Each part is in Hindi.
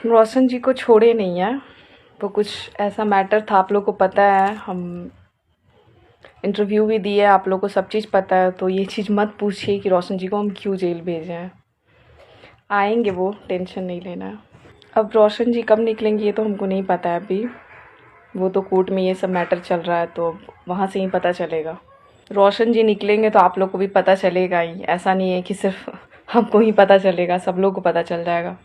रोशन जी को छोड़े नहीं है। वो कुछ ऐसा मैटर था, आप लोग को पता है, हम इंटरव्यू भी दिए, आप लोग को सब चीज़ पता है। तो ये चीज़ मत पूछिए कि रोशन जी को हम क्यों जेल भेजे हैं। आएंगे वो, टेंशन नहीं लेना है। अब रोशन जी कब निकलेंगे ये तो हमको नहीं पता है अभी। वो तो कोर्ट में ये सब मैटर चल रहा है, तो वहाँ से ही पता चलेगा। रोशन जी निकलेंगे तो आप लोग को भी पता चलेगा ही। ऐसा नहीं है कि सिर्फ हमको ही पता चलेगा, सब लोग को पता चल जाएगा।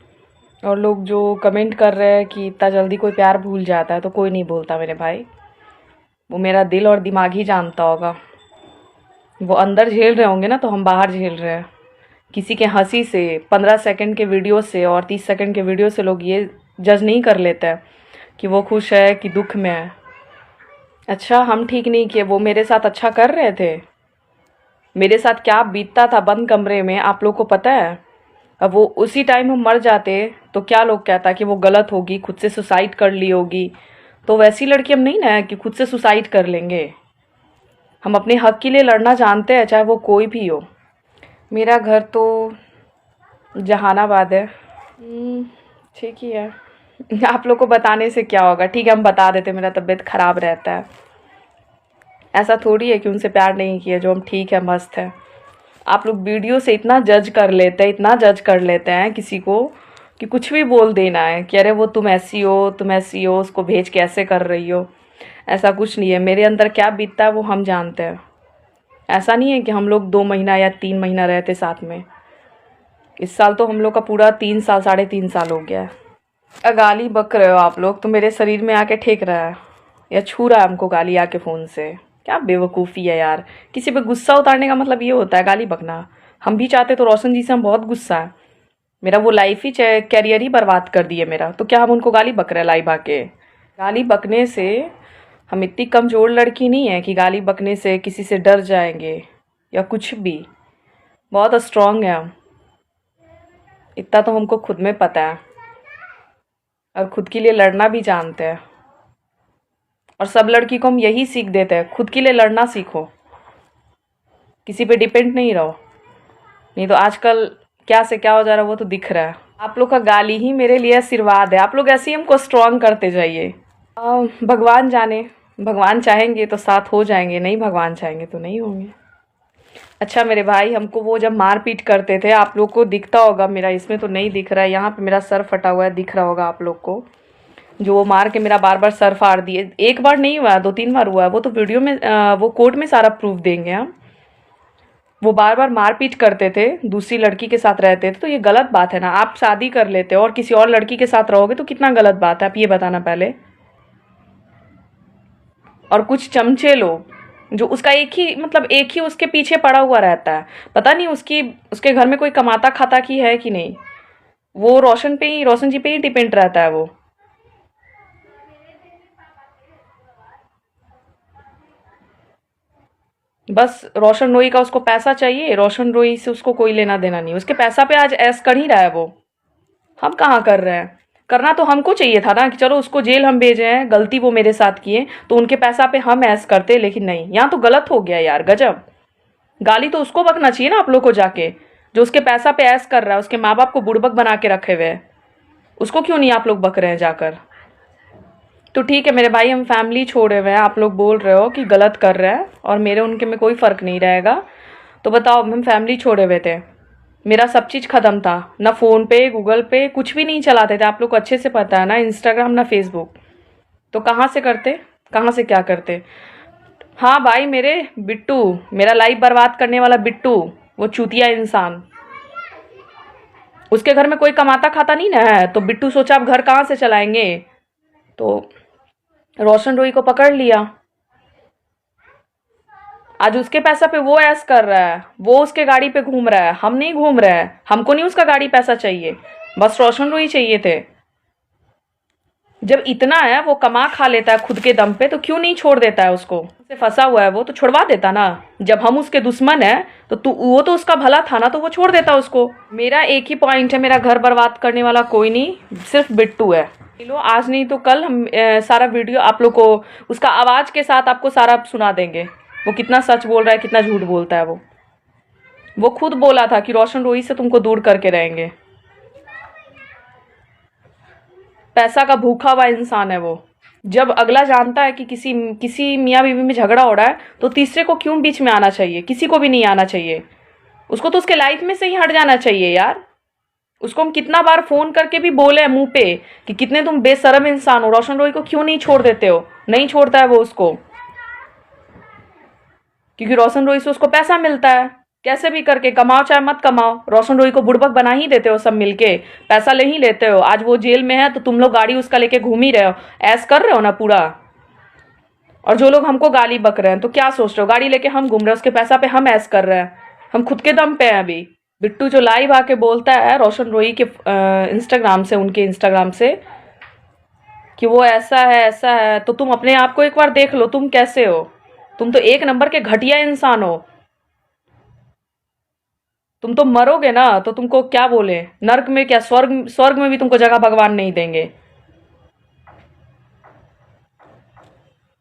और लोग जो कमेंट कर रहे हैं कि इतना जल्दी कोई प्यार भूल जाता है, तो कोई नहीं भूलता मेरे भाई। वो मेरा दिल और दिमाग ही जानता होगा। वो अंदर झेल रहे होंगे ना, तो हम बाहर झेल रहे हैं। किसी के हंसी से, 15 सेकंड के वीडियो से और 30 सेकंड के वीडियो से लोग ये जज नहीं कर लेते हैं कि वो खुश है कि दुख में है। अच्छा, हम ठीक नहीं किए, वो मेरे साथ अच्छा कर रहे थे। मेरे साथ क्या बीतता था बंद कमरे में आप लोग को पता है। अब वो उसी टाइम हम मर जाते तो क्या लोग कहता कि वो गलत होगी, खुद से सुसाइड कर ली होगी। तो वैसी लड़की हम नहीं ना कि खुद से सुसाइड कर लेंगे। हम अपने हक के लिए लड़ना जानते हैं, चाहे वो कोई भी हो। मेरा घर तो जहानाबाद है। ठीक ही है। आप लोग को बताने से क्या होगा, ठीक है हम बता देते, मेरा तबीयत ख़राब रहता है। ऐसा थोड़ी है कि उनसे प्यार नहीं किया, जो हम ठीक है मस्त है। आप लोग वीडियो से इतना जज कर लेते हैं, इतना जज कर लेते हैं किसी को कि कुछ भी बोल देना है कि अरे वो तुम ऐसी हो, तुम ऐसी हो, उसको भेज के ऐसे कर रही हो। ऐसा कुछ नहीं है। मेरे अंदर क्या बीतता है वो हम जानते हैं। ऐसा नहीं है कि हम लोग 2 महीना या 3 महीना रहते साथ में। इस साल तो हम लोग का पूरा 3 साल, 3.5 साल हो गया है। गाली बक रहे हो आप लोग, तो मेरे शरीर में आके ठेक रहा है या छू रहा है हमको गाली आके फ़ोन से। क्या बेवकूफ़ी है यार। किसी पे गुस्सा उतारने का मतलब ये होता है गाली बकना। हम भी चाहते तो रोशन जी से हम बहुत गुस्सा है। मेरा वो लाइफ ही कैरियर ही बर्बाद कर दिए मेरा, तो क्या हम उनको गाली बक रहे हैं लाइव आके। गाली बकने से हम इतनी कमज़ोर लड़की नहीं है कि गाली बकने से किसी से डर जाएंगे या कुछ भी। बहुत स्ट्रांग है हम, इतना तो हमको खुद में पता है। और खुद के लिए लड़ना भी जानते हैं। और सब लड़की को हम यही सीख देते हैं, खुद के लिए लड़ना सीखो, किसी पे डिपेंड नहीं रहो। नहीं तो आजकल क्या से क्या हो जा रहा है वो तो दिख रहा है। आप लोग का गाली ही मेरे लिए आशीर्वाद है। आप लोग ऐसे ही हमको स्ट्रांग करते जाइए। भगवान जाने, भगवान चाहेंगे तो साथ हो जाएंगे, नहीं भगवान चाहेंगे तो नहीं होंगे। अच्छा मेरे भाई, हमको वो जब मारपीट करते थे, आप लोग को दिखता होगा, मेरा इसमें तो नहीं दिख रहा है, यहाँ पे मेरा सर फटा हुआ है, दिख रहा होगा आप लोग को। जो वो मार के मेरा बार बार सर फाड़ दिए, एक बार नहीं हुआ 2-3 बार हुआ है। वो तो वीडियो में वो कोर्ट में सारा प्रूफ देंगे हम। वो बार बार मारपीट करते थे, दूसरी लड़की के साथ रहते थे, तो ये गलत बात है ना। आप शादी कर लेते हो और किसी और लड़की के साथ रहोगे तो कितना गलत बात है, आप ये बताना पहले। और कुछ चमचे लोग जो उसका एक ही उसके पीछे पड़ा हुआ रहता है। पता नहीं उसके घर में कोई कमाता खाता की है कि नहीं। वो रोशन जी पे ही डिपेंड रहता है वो। बस रोशन रोई का उसको पैसा चाहिए, रोशन रोई से उसको कोई लेना देना नहीं। उसके पैसा पे आज ऐस कर ही रहा है वो। हम कहाँ कर रहे हैं। करना तो हमको चाहिए था ना कि चलो उसको जेल हम भेजे हैं, गलती वो मेरे साथ किए, तो उनके पैसा पे हम ऐस करते। लेकिन नहीं, यहाँ तो गलत हो गया यार, गजब। गाली तो उसको बकना चाहिए ना आप लोग को जाके, जो उसके पैसा पे ऐस कर रहा है, उसके माँ बाप को बुड़बक बना के रखे हुए हैं। उसको क्यों नहीं आप लोग बक रहे हैं जाकर। तो ठीक है मेरे भाई, हम फैमिली छोड़े हुए हैं। आप लोग बोल रहे हो कि गलत कर रहे हैं और मेरे उनके में कोई फ़र्क नहीं रहेगा। तो बताओ, हम फैमिली छोड़े हुए थे, मेरा सब चीज़ ख़त्म था। ना फ़ोन पे, गूगल पे कुछ भी नहीं चलाते थे, आप लोग को अच्छे से पता है ना। इंस्टाग्राम ना फेसबुक। तो कहाँ से करते, कहाँ से क्या करते। हाँ भाई, मेरे बिट्टू, मेरा लाइफ बर्बाद करने वाला बिट्टू, वो चूतिया इंसान। उसके घर में कोई कमाता खाता नहीं ना है, तो बिट्टू सोचा अब घर कहाँ से चलाएंगे, तो रोशन रोई को पकड़ लिया। आज उसके पैसा पे वो ऐस कर रहा है, वो उसके गाड़ी पे घूम रहा है, हम नहीं घूम रहे हैं। हमको नहीं उसका गाड़ी पैसा चाहिए, बस रोशन रोई चाहिए थे। जब इतना है, वो कमा खा लेता है खुद के दम पे, तो क्यों नहीं छोड़ देता है उसको। उसे फंसा हुआ है वो, तो छुड़वा देता ना। जब हम उसके दुश्मन है तो वो तो उसका भला था ना, तो वो छोड़ देता उसको। मेरा एक ही पॉइंट है, मेरा घर बर्बाद करने वाला कोई नहीं, सिर्फ बिट्टू है। लो आज नहीं तो कल हम सारा वीडियो आप लोग को उसका आवाज़ के साथ आपको सारा सुना देंगे। वो कितना सच बोल रहा है, कितना झूठ बोलता है वो खुद बोला था कि रोशन रोही से तुमको दूर करके रहेंगे। पैसा का भूखा हुआ इंसान है वो। जब अगला जानता है कि किसी किसी मियाँ बीवी में झगड़ा हो रहा है तो तीसरे को क्यों बीच में आना चाहिए? किसी को भी नहीं आना चाहिए। उसको तो उसके लाइफ में से ही हट जाना चाहिए यार। उसको हम कितना बार फोन करके भी बोले हैं मुंह पे कि कितने तुम बेशरम इंसान हो, रोशन रोई को क्यों नहीं छोड़ देते हो? नहीं छोड़ता है वो उसको, क्योंकि रोशन रोई से उसको पैसा मिलता है। कैसे भी करके कमाओ चाहे मत कमाओ, रोशन रोई को बुड़बक बना ही देते हो सब मिलके, पैसा ले ही लेते हो। आज वो जेल में है तो तुम लोग गाड़ी उसका लेके घूम ही रहे हो, ऐस कर रहे हो ना पूरा। और जो लोग हमको गाली बक रहे हैं तो क्या सोच रहे हो? गाड़ी लेके हम घूम रहे हैं, उसके पैसा पे हम ऐस कर रहे हैं। हम खुद के दम पे हैं अभी। बिट्टू जो लाइव आके बोलता है रोशन रोई के इंस्टाग्राम से, उनके इंस्टाग्राम से, कि वो ऐसा है, तो तुम अपने आप को एक बार देख लो, तुम कैसे हो? तुम तो एक नंबर के घटिया इंसान हो। तुम तो मरोगे ना तो तुमको क्या बोले, नर्क में क्या, स्वर्ग स्वर्ग में भी तुमको जगह भगवान नहीं देंगे।